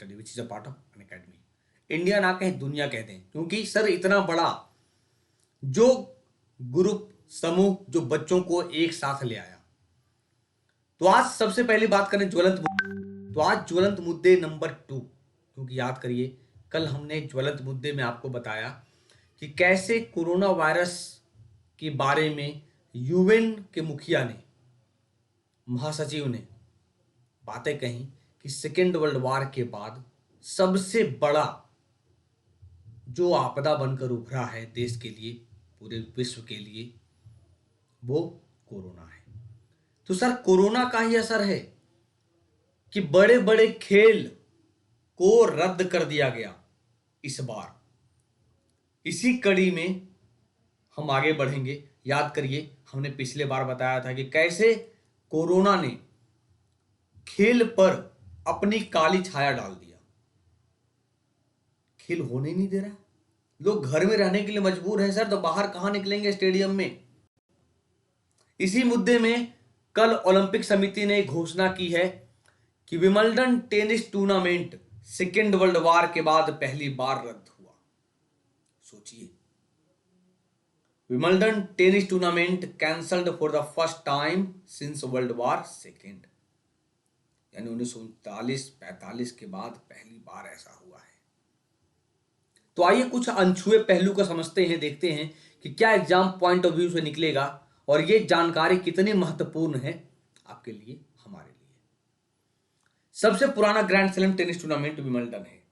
Study which is a part of an academy. India ना कहें दुनिया कहते हैं, क्योंकि सर इतना बड़ा जो ग्रुप समूह जो बच्चों को एक साथ ले आया। तो आज सबसे पहली बात करें तो आज ज्वलंत मुद्दे नंबर 2, क्योंकि याद करिए कल हमने ज्वलंत मुद्दे में आपको बताया कि कैसे कोरोना वायरस के बारे में यूएन के मुखिया ने, महासचिव ने बातें कही कि सेकेंड वर्ल्ड वॉर के बाद सबसे बड़ा जो आपदा बनकर उभरा है देश के लिए, पूरे विश्व के लिए, वो कोरोना है। तो सर कोरोना का ही असर है कि बड़े बड़े खेल को रद्द कर दिया गया इस बार। इसी कड़ी में हम आगे बढ़ेंगे। याद करिए हमने पिछले बार बताया था कि कैसे कोरोना ने खेल पर अपनी काली छाया डाल दिया। खेल होने नहीं दे रहा, लोग घर में रहने के लिए मजबूर हैं सर, तो बाहर कहां निकलेंगे स्टेडियम में। इसी मुद्दे में कल ओलंपिक समिति ने घोषणा की है कि Wimbledon tennis tournament second world war के बाद पहली बार रद्द हुआ। सोचिए, Wimbledon tennis tournament cancelled for the first time since world war second, यानी 1939-45 के बाद पहली बार ऐसा हुआ है। तो आइए कुछ अनछुए पहलू को समझते हैं, देखते हैं कि क्या एग्जाम पॉइंट ऑफ व्यू से निकलेगा और ये जानकारी कितनी महत्वपूर्ण है आपके लिए, हमारे लिए। सबसे पुराना grand slam tennis tournament Wimbledon है,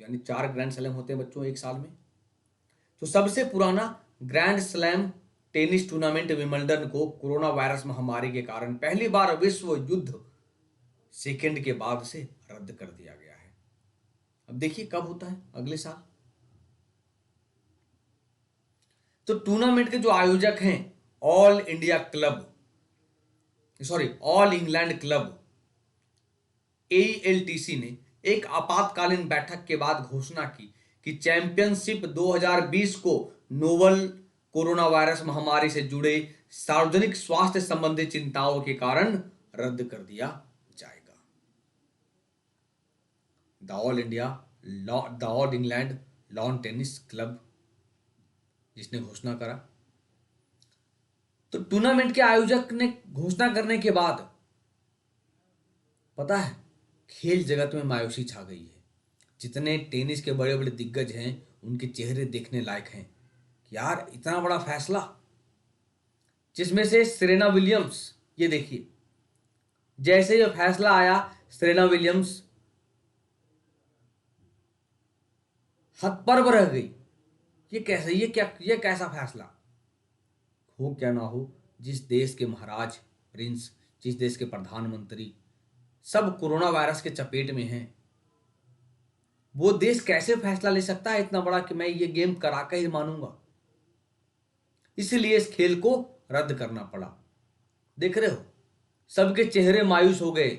यानी 4 ग्रैंड स्लैम होते हैं बच्चों एक साल में। तो सबसे पुराना grand slam tennis tournament Wimbledon को कोरोना वायरस महामारी के कारण पहली बार विश्व युद्ध सेकेंड के बाद से रद्द कर दिया गया है। अब देखिए कब होता है, अगले साल। तो टूर्नामेंट के जो आयोजक हैं ऑल इंग्लैंड क्लब AILTC ने एक आपातकालीन बैठक के बाद घोषणा की कि चैंपियनशिप 2020 को नोवल कोरोना वायरस महामारी से जुड़े सार्वजनिक स्वास्थ्य संबंधी चिंताओं के कारण रद्द कर दिया जाएगा। The all England lawn tennis club जिसने घोषणा करा। तो टूर्नामेंट के आयोजक ने घोषणा करने के बाद पता है खेल जगत में मायूसी छा गई है। जितने टेनिस के बड़े बड़े दिग्गज हैं उनके चेहरे देखने लायक हैं कि यार इतना बड़ा फैसला, जिसमें से सेरेना विलियम्स, ये देखिए जैसे ये फैसला आया सेरेना विलियम्स हतप्रभ रह गई। ये कैसा फैसला हो, क्या ना हो, जिस देश के महाराज प्रिंस, जिस देश के प्रधानमंत्री सब कोरोना वायरस के चपेट में हैं, वो देश कैसे फैसला ले सकता है इतना बड़ा कि मैं ये गेम करा के ही मानूंगा। इसलिए इस खेल को रद्द करना पड़ा। देख रहे हो सबके चेहरे मायूस हो गए।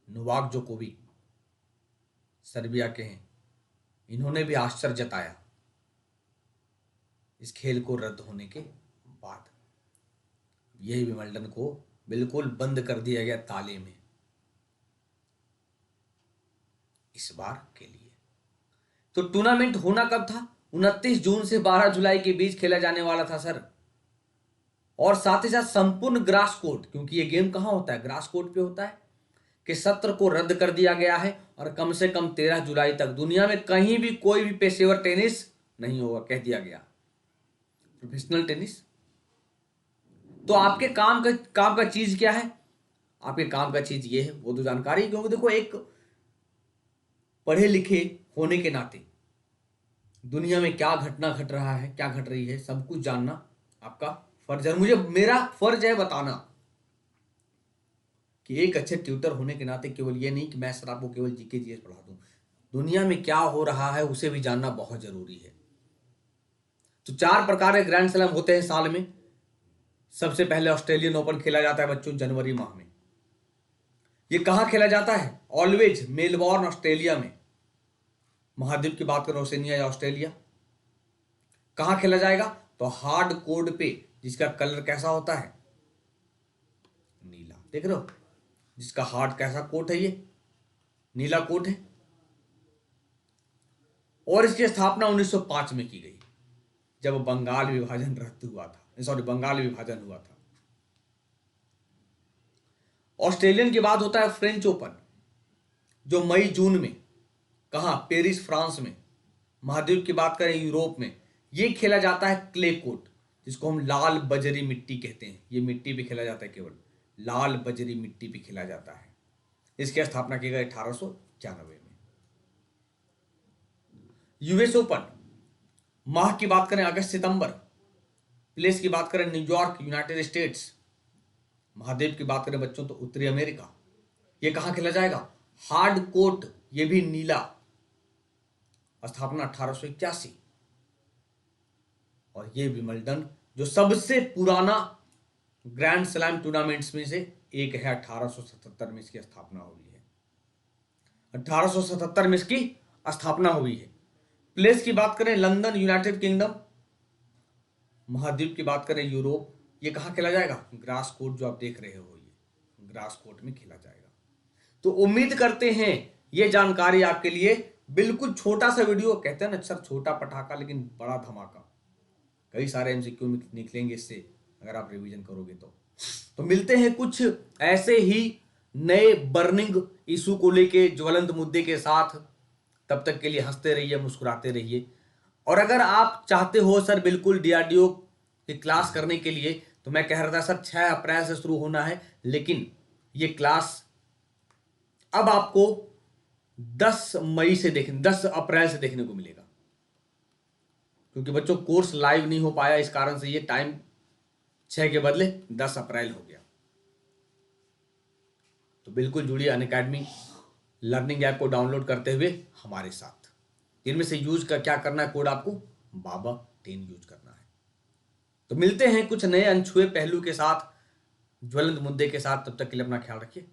नोवाक जोकोविक सर्बिया के हैं, इन्होंने भी आश्चर्य जताया इस खेल को रद्द होने के बाद। यही विंबलडन को बिल्कुल बंद कर दिया गया ताले में इस बार के लिए। तो टूर्नामेंट होना कब था? 29 जून से 12 जुलाई के बीच खेला जाने वाला था सर। और साथ ही साथ संपूर्ण ग्रास कोर्ट, क्योंकि ये गेम कहां होता है, ग्रास कोर्ट पे होता है, कि सत्र को रद्द कर दिया गया है और कम से कम 13 जुलाई तक दुनिया में कहीं भी कोई भी पेशेवर टेनिस नहीं होगा, कह दिया गया, प्रोफेशनल टेनिस। तो आपके काम का चीज क्या है? आपके काम का चीज ये है, वो तो जानकारी, क्योंकि देखो एक पढ़े लिखे होने के नाते दुनिया में क्या घटना घट रहा है, क्या घट रही है, सब कुछ जानना आपका फर्ज है। मेरा फर्ज है बताना कि एक अच्छे ट्यूटर होने के नाते केवल ये नहीं कि मैं सर आपको केवल जीके जीएस पढ़ा दूं, दुनिया में क्या हो रहा है उसे भी जानना बहुत जरूरी है। तो 4 प्रकार के ग्रैंड स्लैम होते हैं साल में। सबसे पहले ऑस्ट्रेलियन ओपन खेला जाता है बच्चों जनवरी माह में। ये कहां खेला जाता है? ऑलवेज मेलबॉर्न ऑस्ट्रेलिया में। महाद्वीप की बात करो, ओसेनिया या ऑस्ट्रेलिया। कहां खेला जाएगा? तो हार्ड कोर्ट पे, जिसका कलर कैसा होता है? नीला। देख रहे हो जिसका हार्ट कैसा कोट है, ये नीला कोट है। और इसकी स्थापना 1905 में की गई, जब बंगाल विभाजन रद्द हुआ था, सॉरी बंगाल विभाजन हुआ था। ऑस्ट्रेलियन के बाद होता है फ्रेंच ओपन, जो मई जून में, कहां, पेरिस फ्रांस में। महाद्वीप की बात करें यूरोप में, ये खेला जाता है क्ले कोर्ट, जिसको हम लाल बजरी मिट्टी कहते हैं। ये मिट्टी पे खेला जाता है, केवल लाल बजरी मिट्टी पे खेला जाता है। इसकी स्थापना की गई 1891 में। यूएस ओपन, माह की बात करें अगस्त सितंबर, प्लेस की बात करें न्यूयॉर्क यूनाइटेड स्टेट्स, महाद्वीप की बात करें बच्चों तो उत्तरी अमेरिका। ये कहां खेला जाएगा, हार्ड कोर्ट, ये भी नीला, स्थापना 1881। और ये विंबलडन जो सबसे पुराना ग्रैंड स्लैम टूर्नामेंट्स में से एक है, 1877 में इसकी स्थापना हुई है। 1877 में इसकी स्थापना हुई है। प्लेस की बात करें लंदन यूनाइटेड किंगडम, महाद्वीप की बात करें यूरोप। ये कहां खेला जाएगा, ग्रास कोर्ट जो आप देख रहे हो, ये ग्रास कोर्ट में खेला जाएगा। तो उम्मीद करते हैं ये जानकारी आपके लिए, बिल्कुल छोटा सा वीडियो, कहते हैं ना सर छोटा पटाखा लेकिन बड़ा धमाका, कई सारे एमसीक्यू निकलेंगे इससे अगर आप रिवीजन करोगे तो मिलते हैं कुछ ऐसे ही नए बर्निंग इशू को लेके, ज्वलंत मुद्दे के साथ। तब तक के लिए हंसते रहिए, मुस्कुराते रहिए। और अगर आप चाहते हो सर बिल्कुल डीआरडीओ की क्लास करने के लिए, तो मैं कह रहा था सर 6 अप्रैल से शुरू होना है, लेकिन ये क्लास अब आपको 10 अप्रैल से देखने को मिलेगा, क्योंकि बच्चों कोर्स लाइव नहीं हो पाया, इस कारण से ये टाइम 6 के बदले 10 अप्रैल हो गया। तो बिल्कुल जुड़िए अनअकैडमी लर्निंग ऐप को डाउनलोड करते हुए हमारे साथ। इनमें से यूज का क्या करना है, कोड आपको बाबा 10 यूज करना है। तो मिलते हैं कुछ नए अनछुए पहलू के साथ, ज्वलंत मुद्दे के साथ। तब तक के लिए अपना ख्याल रखिए।